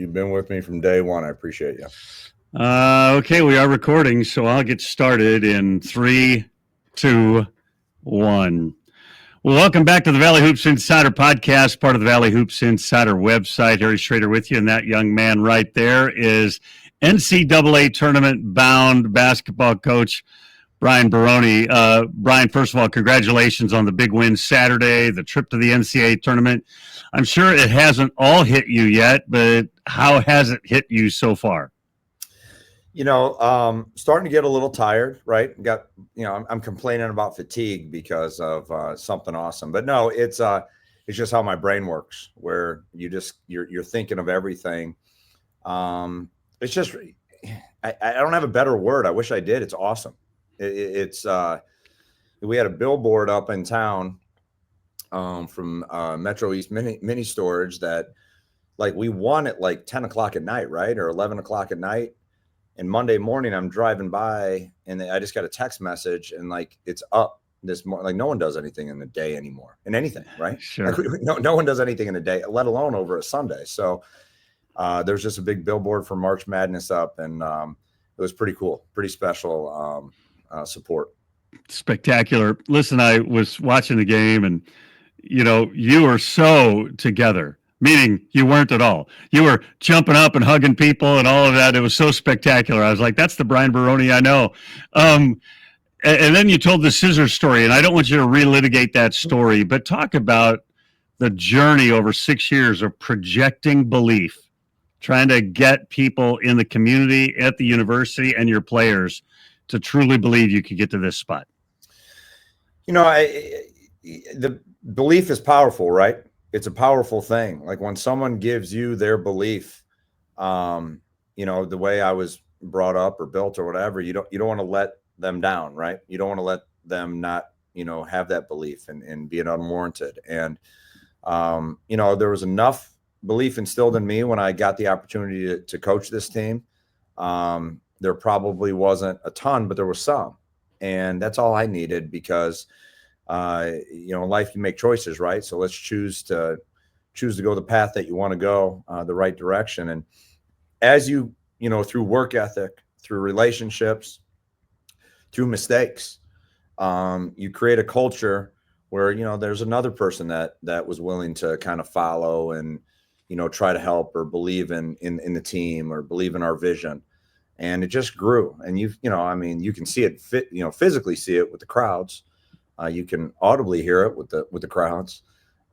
You've been with me from day one. I appreciate you. Okay, we are recording, so I'll get started in 3, 2, 1. Well, welcome back to the Valley Hoops Insider Podcast, part of the Valley Hoops Insider website. Harry Schroeder with you, and that young man right there is NCAA Tournament bound basketball coach Brian Barone. Brian, first of all, congratulations on the big win Saturday, the trip to the NCAA Tournament. I'm sure it hasn't all hit you yet, but how has it hit you so far? Starting to get a little tired, right? I'm complaining about fatigue because of something awesome, but no, it's just how my brain works, where you're thinking of everything. It's just, I don't have a better word. I wish I did. It's awesome. We had a billboard up in town from Metro East mini storage that we won at 10 o'clock at night, right? Or 11 o'clock at night. And Monday morning I'm driving by and I just got a text message and it's up this morning. No one does anything in the day anymore in anything, right? Sure. No one does anything in the day, let alone over a Sunday. So there's just a big billboard for March Madness up, and it was pretty cool, pretty special support. Spectacular. Listen, I was watching the game and, you were so together, meaning you weren't at all. You were jumping up and hugging people and all of that. It was so spectacular. I was like, that's the Brian Barone I know. And then you told the scissors story, and I don't want you to relitigate that story, but talk about the journey over 6 years of projecting belief, trying to get people in the community, at the university, and your players to truly believe you could get to this spot. The belief is powerful, right? It's a powerful thing. Like when someone gives you their belief, the way I was brought up or built or whatever, you don't want to let them down, right? You don't want to let them not, have that belief and be it unwarranted. And, there was enough belief instilled in me when I got the opportunity to coach this team. There probably wasn't a ton, but there was some. And that's all I needed because, in life you make choices, right? So let's choose to go the path that you want to go, the right direction. And as you through work ethic, through relationships, through mistakes, you create a culture where, there's another person that was willing to kind of follow and, try to help or believe in the team or believe in our vision. And it just grew. And you can see it physically see it with the crowds. You can audibly hear it with the crowds.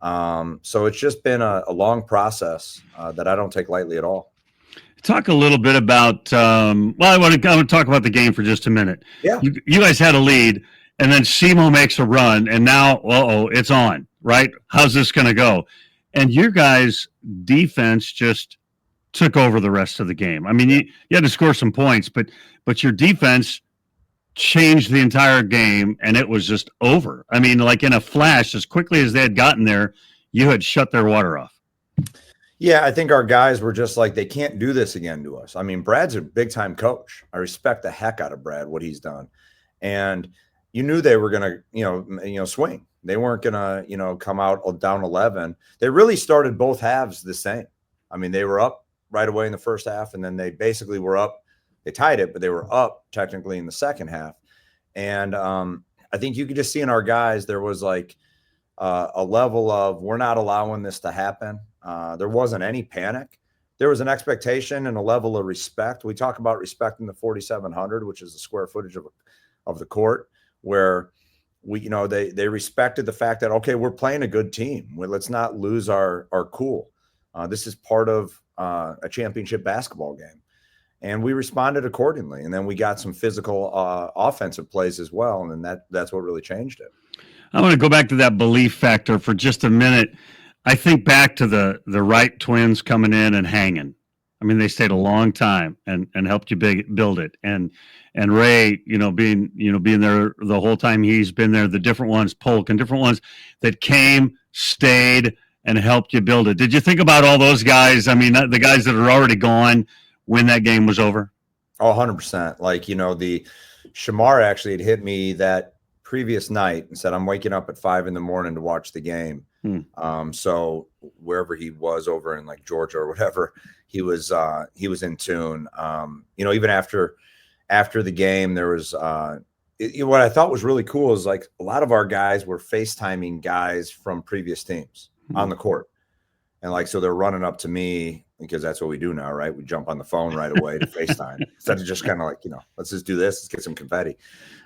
So it's just been a long process that I don't take lightly at all. Talk a little bit about, I want to talk about the game for just a minute. Yeah. You guys had a lead, and then Simo makes a run, and now, it's on, right? How's this going to go? And your guys' defense just took over the rest of the game. I mean, you had to score some points, but your defense changed the entire game, and it was just over. I mean, like in a flash, as quickly as they had gotten there, you had shut their water off. Yeah, I think our guys were just like, they can't do this again to us. I mean, Brad's a big-time coach. I respect the heck out of Brad, what he's done. And you knew they were going to, swing. They weren't going to, come out down 11. They really started both halves the same. I mean, they were up right away in the first half, and then they basically were up. They tied it, but they were up technically in the second half. And I think you could just see in our guys, there was a level of, we're not allowing this to happen. There wasn't any panic. There was an expectation and a level of respect. We talk about respecting the 4,700, which is the square footage of the court, where they respected the fact that, okay, we're playing a good team. Let's not lose our cool. This is part of a championship basketball game. And we responded accordingly. And then we got some physical offensive plays as well. And then that's what really changed it. I want to go back to that belief factor for just a minute. I think back to the Wright twins coming in and hanging. I mean, they stayed a long time and helped you build it. And Ray, being there the whole time he's been there, the different ones, Polk and different ones that came, stayed, and helped you build it. Did you think about all those guys? I mean, the guys that are already gone when that game was over? Oh, 100%. The Shamar actually had hit me that previous night and said, I'm waking up at 5 a.m. to watch the game. So wherever he was over in like Georgia or whatever, he was in tune. Even after the game, there was what I thought was really cool is like a lot of our guys were FaceTiming guys from previous teams on the court. And like, so they're running up to me because that's what we do now, right? We jump on the phone right away to FaceTime instead of just kind of like, let's just do this, let's get some confetti.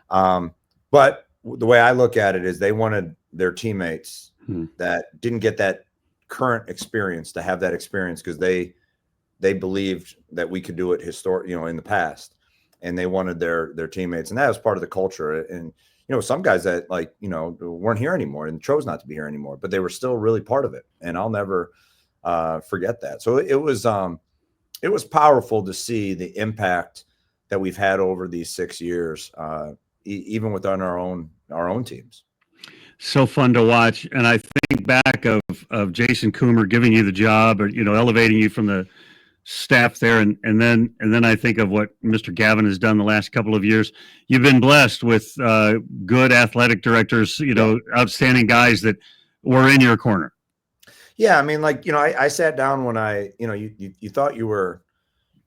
But the way I look at it is they wanted their teammates that didn't get that current experience to have that experience because they believed that we could do it in the past, and they wanted their teammates, and that was part of the culture. And some guys that weren't here anymore and chose not to be here anymore, but they were still really part of it, and I'll never forget that. So it was powerful to see the impact that we've had over these 6 years, even within our own teams. So fun to watch. And I think back of Jason Coomer giving you the job, or elevating you from the staff there, and then I think of what Mr. Gavin has done the last couple of years. You've been blessed with good athletic directors, outstanding guys that were in your corner. Yeah, I mean, I sat down when you thought you were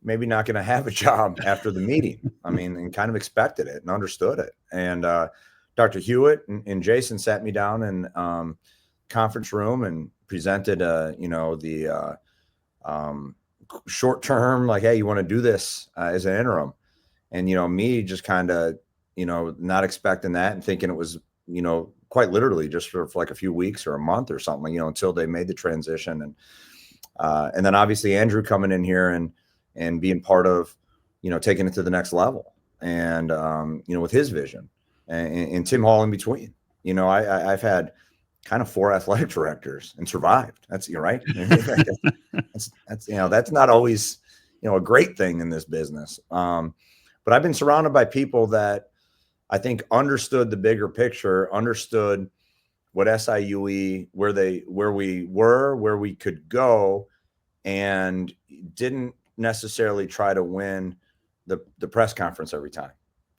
maybe not going to have a job after the meeting. I mean, and kind of expected it and understood it. And Dr. Hewitt and Jason sat me down in conference room and presented, the short term, like, hey, you want to do this as an interim? And, me just kind of, not expecting that and thinking it was, quite literally just for like a few weeks or a month or something, until they made the transition. And then obviously Andrew coming in here and being part of, taking it to the next level, and, with his vision, and Tim Hall in between. I've had kind of 4 athletic directors and survived. That's right. That's not always, a great thing in this business. But I've been surrounded by people that I think understood the bigger picture, understood what SIUE, where we were, where we could go, and didn't necessarily try to win the press conference every time.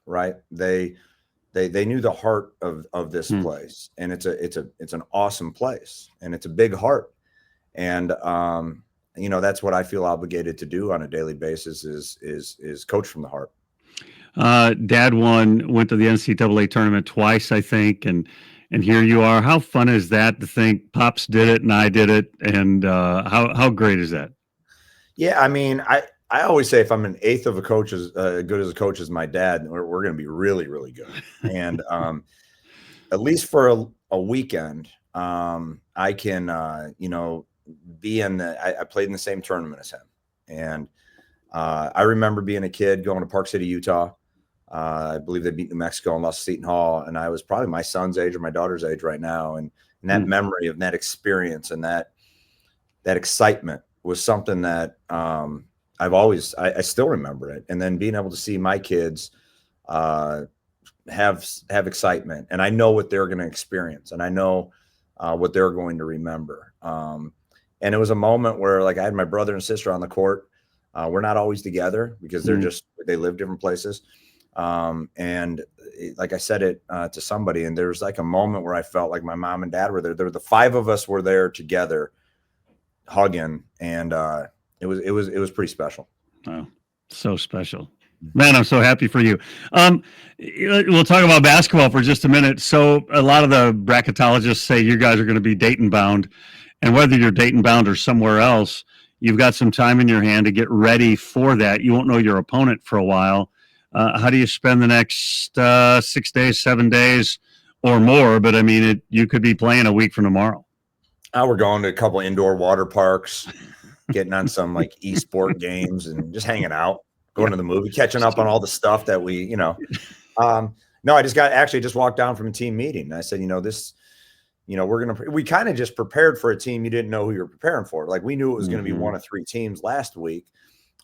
Right. They knew the heart of this place, and it's an awesome place, and it's a big heart. And, that's what I feel obligated to do on a daily basis is coach from the heart. Dad went to the NCAA tournament twice, I think. And here you are. How fun is that to think Pops did it and I did it? And, how great is that? Yeah. I mean, I always say if I'm an eighth of a coach as good as a coach as my dad, we're going to be really, really good. And at least for a weekend, I can, be I played in the same tournament as him. And I remember being a kid going to Park City, Utah. I believe they beat New Mexico and lost Seton Hall. And I was probably my son's age or my daughter's age right now. And that memory of that experience and that excitement was something that I still remember it. And then being able to see my kids have excitement, and I know what they're going to experience, and I know what they're going to remember. And it was a moment where, like, I had my brother and sister on the court. We're not always together because they live different places. And like I said it to somebody, and there was like a moment where I felt like my mom and dad were there. The 5 of us were there together, hugging, and it was pretty special. Oh, so special. Man, I'm so happy for you. We'll talk about basketball for just a minute. So a lot of the bracketologists say you guys are going to be Dayton bound, and whether you're Dayton bound or somewhere else, you've got some time in your hand to get ready for that. You won't know your opponent for a while. How do you spend the next 6 days, 7 days or more? But I mean, you could be playing a week from tomorrow. We're going to a couple indoor water parks, getting on some like e-sport games and just hanging out, going to the movie, catching up on all the stuff that we, no, I just walked down from a team meeting. And I said, we kind of just prepared for a team you didn't know who you were preparing for. Like, we knew it was going to be 1 of 3 teams last week.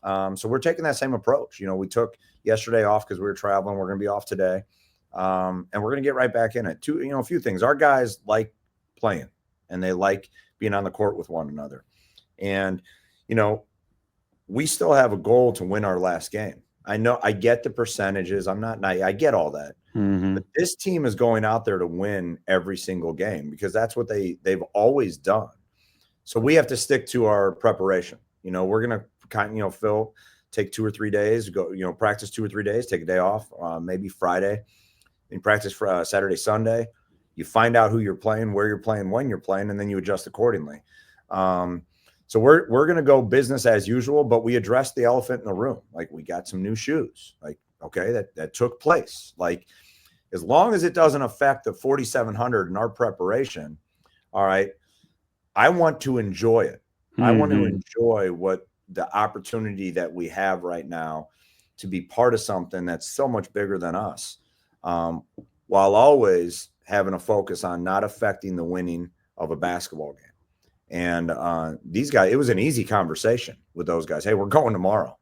So we're taking that same approach. We took yesterday off because we were traveling. We're going to be off today. And we're going to get right back in it. A few things. Our guys like playing, and they like being on the court with one another. And, we still have a goal to win our last game. I know I get the percentages. I'm not naive. I get all that. Mm-hmm. But this team is going out there to win every single game because that's what they've always done. So we have to stick to our preparation. We're going to Phil, take 2 or 3 days, go, practice 2 or 3 days, take a day off, maybe Friday, and practice for Saturday, Sunday. You find out who you're playing, where you're playing, when you're playing, and then you adjust accordingly. So we're going to go business as usual, but we addressed the elephant in the room. Like, we got some new shoes. Like, okay, that took place. Like, as long as it doesn't affect the 4,700 in our preparation, all right, I want to enjoy it. Mm-hmm. I want to enjoy what the opportunity that we have right now to be part of something that's so much bigger than us, while always having a focus on not affecting the winning of a basketball game. And these guys, it was an easy conversation with those guys. Hey, we're going tomorrow.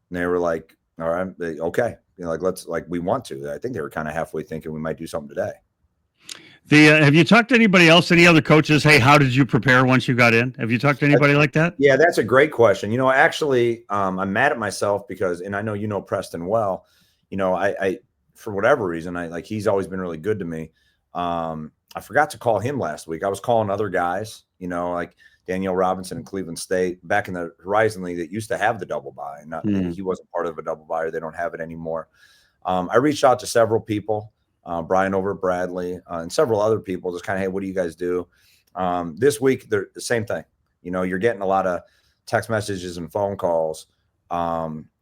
And they were like, all right, okay. We want to. I think they were kind of halfway thinking we might do something today. Have you talked to anybody else, any other coaches? Hey, how did you prepare once you got in? Have you talked to anybody like that? Yeah, that's a great question. Actually, I'm mad at myself because, and I know Preston well, I for whatever reason, he's always been really good to me. I forgot to call him last week. I was calling other guys, like Danielle Robinson in Cleveland State back in the Horizon League that used to have the double bye. He wasn't part of a double bye, or they don't have it anymore. I reached out to several people, Brian over at Bradley, and several other people, just kind of, hey, what do you guys do? This week, the same thing. You're getting a lot of text messages and phone calls.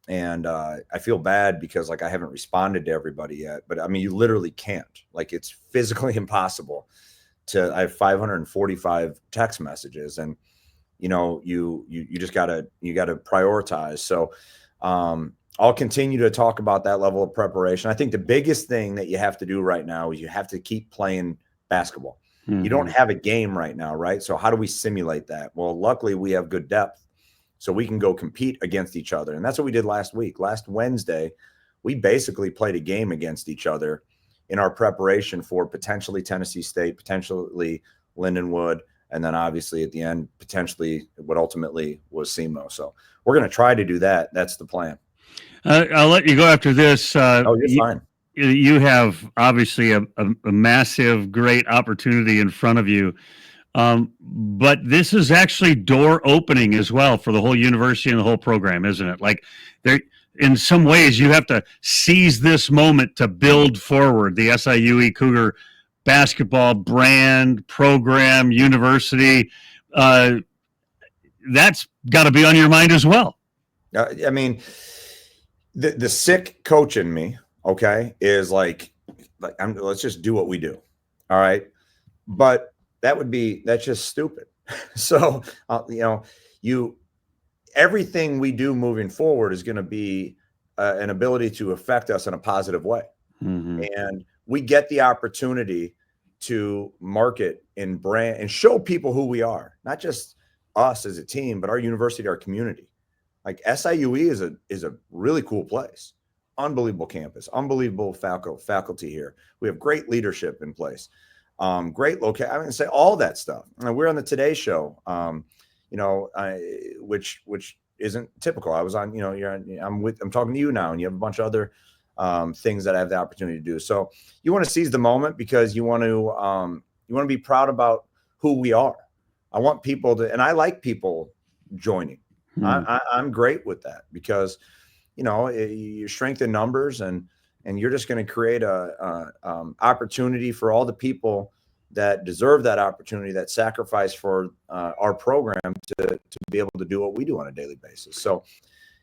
And I feel bad because I haven't responded to everybody yet, but I mean, you literally can't. It's physically impossible I have 545 text messages, and you just gotta prioritize. So I'll continue to talk about that level of preparation. I think the biggest thing that you have to do right now is you have to keep playing basketball. Mm-hmm. You don't have a game right now, right? So how do we simulate that? Well, luckily we have good depth, so we can go compete against each other. And that's what we did last week. Last Wednesday, we basically played a game against each other in our preparation for potentially Tennessee State, potentially Lindenwood, and then obviously at the end, potentially what ultimately was SEMO. So we're going to try to do that. That's the plan. I'll let you go after this. You're fine. You have obviously a massive, great opportunity in front of you. But this is actually door opening as well for the whole university and the whole program, isn't it? In some ways, you have to seize this moment to build forward the SIUE Cougar basketball brand, program, university. That's got to be on your mind as well. I mean, the sick coach in me, okay, is let's just do what we do. All right. But that's just stupid. So, everything we do moving forward is going to be an ability to affect us in a positive way. Mm-hmm. And we get the opportunity to market and brand and show people who we are, not just us as a team, but our university, our community. SIUE is a really cool place, unbelievable campus, unbelievable faculty here. We have great leadership in place. Great location. I'm going to say all that stuff. We're on the Today Show, which isn't typical. I was on, I'm talking to you now, and you have a bunch of other things that I have the opportunity to do. So you want to seize the moment because you want to be proud about who we are. I want people to, and I like people joining. I'm great with that because, you strengthen numbers and you're just going to create a opportunity for all the people that deserve that opportunity, that sacrifice for our program to be able to do what we do on a daily basis. So,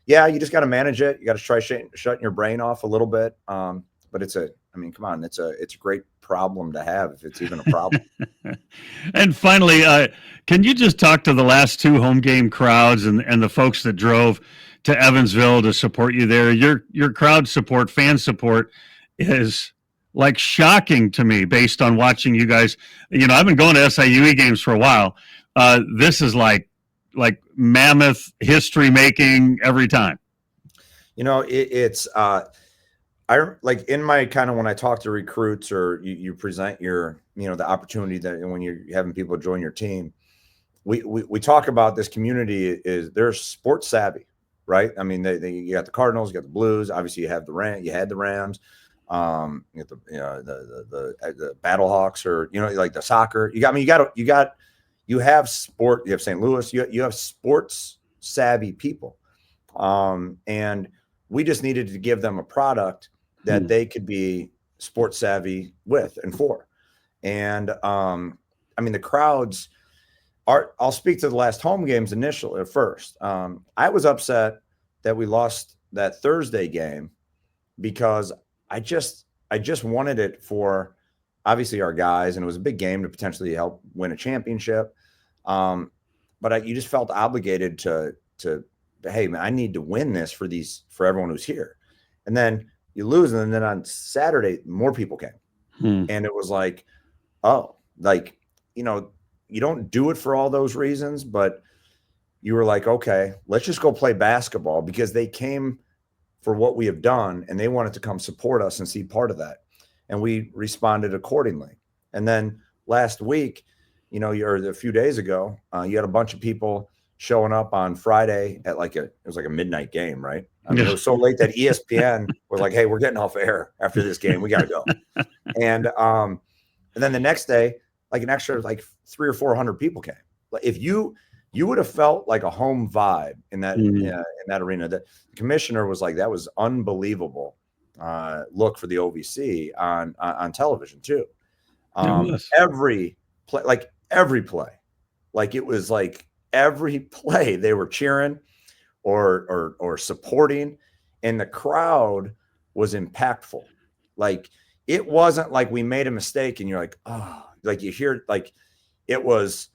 yeah, you just got to manage it. You got to try shutting your brain off a little bit. But it's come on, it's a great problem to have if it's even a problem. And finally, can you just talk to the last two home game crowds and the folks that drove to Evansville to support you there? Your crowd support, fan support is shocking to me based on watching you guys. I've been going to SIUE games for a while. This is like mammoth history making every time. It's I in my kind of, when I talk to recruits or you present your, the opportunity that when you're having people join your team, we talk about this community they're sports savvy, right? I mean, you got the Cardinals, you got the Blues. Obviously, you have you had the Rams. You got the Battlehawks, or like the soccer. You have sport. You have St. Louis. You have sports savvy people, and we just needed to give them a product that they could be sports savvy with and for. And I mean, the crowds are. I'll speak to the last home games initially. At first, I was upset that we lost that Thursday game because I just wanted it for obviously our guys, and it was a big game to potentially help win a championship. But you just felt obligated to, hey man, I need to win this for everyone who's here. And then you lose, and then on Saturday more people came, and it was like, oh, like, you don't do it for all those reasons, but you were like, okay, let's just go play basketball, because they came for what we have done, and they wanted to come support us and see part of that. And we responded accordingly. And then last week, or a few days ago, you had a bunch of people showing up on Friday at it was like a midnight game, right? I mean, it was so late that ESPN was like, hey, we're getting off air after this game. We got to go. And then the next day, like an extra 300 or 400 people came. If you would have felt like a home vibe in that in that arena. The commissioner was like, that was unbelievable look for the OVC on television too. Every play, it was like every play they were cheering or supporting, and the crowd was impactful. Like, it wasn't like we made a mistake and you're like, oh, like you hear, like, it was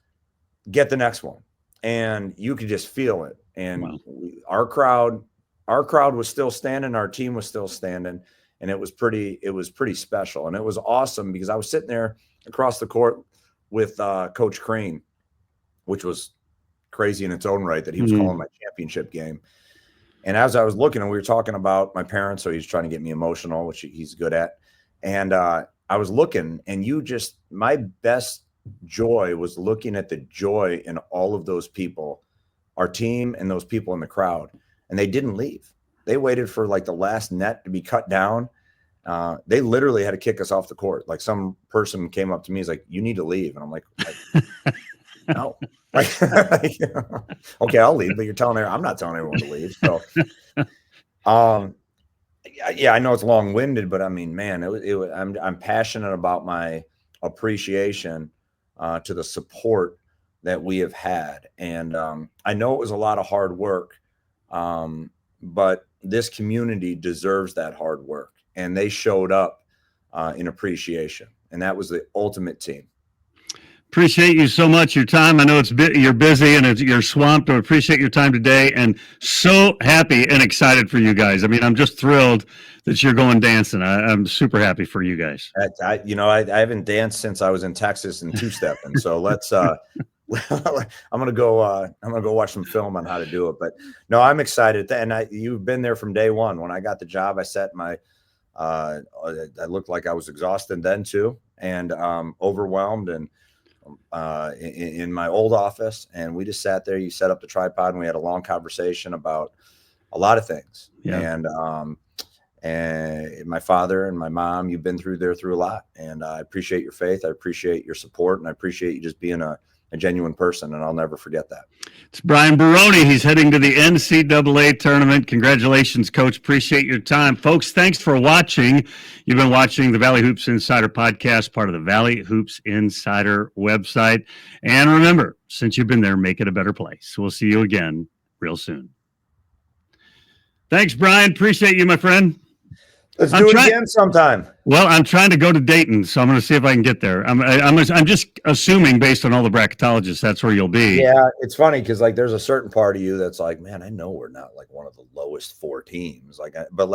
get the next one. And you could just feel it. And our crowd was still standing. Our team was still standing. And it was pretty special. And it was awesome because I was sitting there across the court with Coach Crane, which was crazy in its own right that he was calling my championship game. And as I was looking, and we were talking about my parents, so he's trying to get me emotional, which he's good at. And I was looking, and my best joy was looking at the joy in all of those people, our team and those people in the crowd, and they didn't leave. They waited for the last net to be cut down. They literally had to kick us off the court. Like, some person came up to me, he's like, you need to leave. And I'm like no, okay, I'll leave, but you're telling her I'm not telling everyone to leave. So, yeah, I know it's long-winded, but I mean, man, I'm passionate about my appreciation to the support that we have had. And I know it was a lot of hard work, but this community deserves that hard work. And they showed up in appreciation. And that was the ultimate team. Appreciate you so much, your time. I know you're busy and you're swamped. I appreciate your time today, and so happy and excited for you guys. I mean, I'm just thrilled that you're going dancing. I'm super happy for you guys. I haven't danced since I was in Texas and two-stepping. So let's I'm gonna go watch some film on how to do it. But no, I'm excited. And you've been there from day one. When I got the job, I set my I looked like I was exhausted then too, and overwhelmed, and in my old office, and we just sat there. You set up the tripod, and we had a long conversation about a lot of things. Yeah. And my father and my mom, you've been through a lot, and I appreciate your faith. I appreciate your support, and I appreciate you just being a genuine person, and I'll never forget that. It's Brian Barone. He's heading to the NCAA tournament. Congratulations, Coach. Appreciate your time. Folks, thanks for watching. You've been watching the Valley Hoops Insider podcast, part of the Valley Hoops Insider website. And remember, since you've been there, make it a better place. We'll see you again real soon. Thanks, Brian. Appreciate you, my friend. Let's do it again sometime. Well, I'm trying to go to Dayton, so I'm going to see if I can get there. I'm just assuming, based on all the bracketologists, that's where you'll be. Yeah, it's funny because there's a certain part of you that's like, man, I know we're not one of the lowest 4 teams, but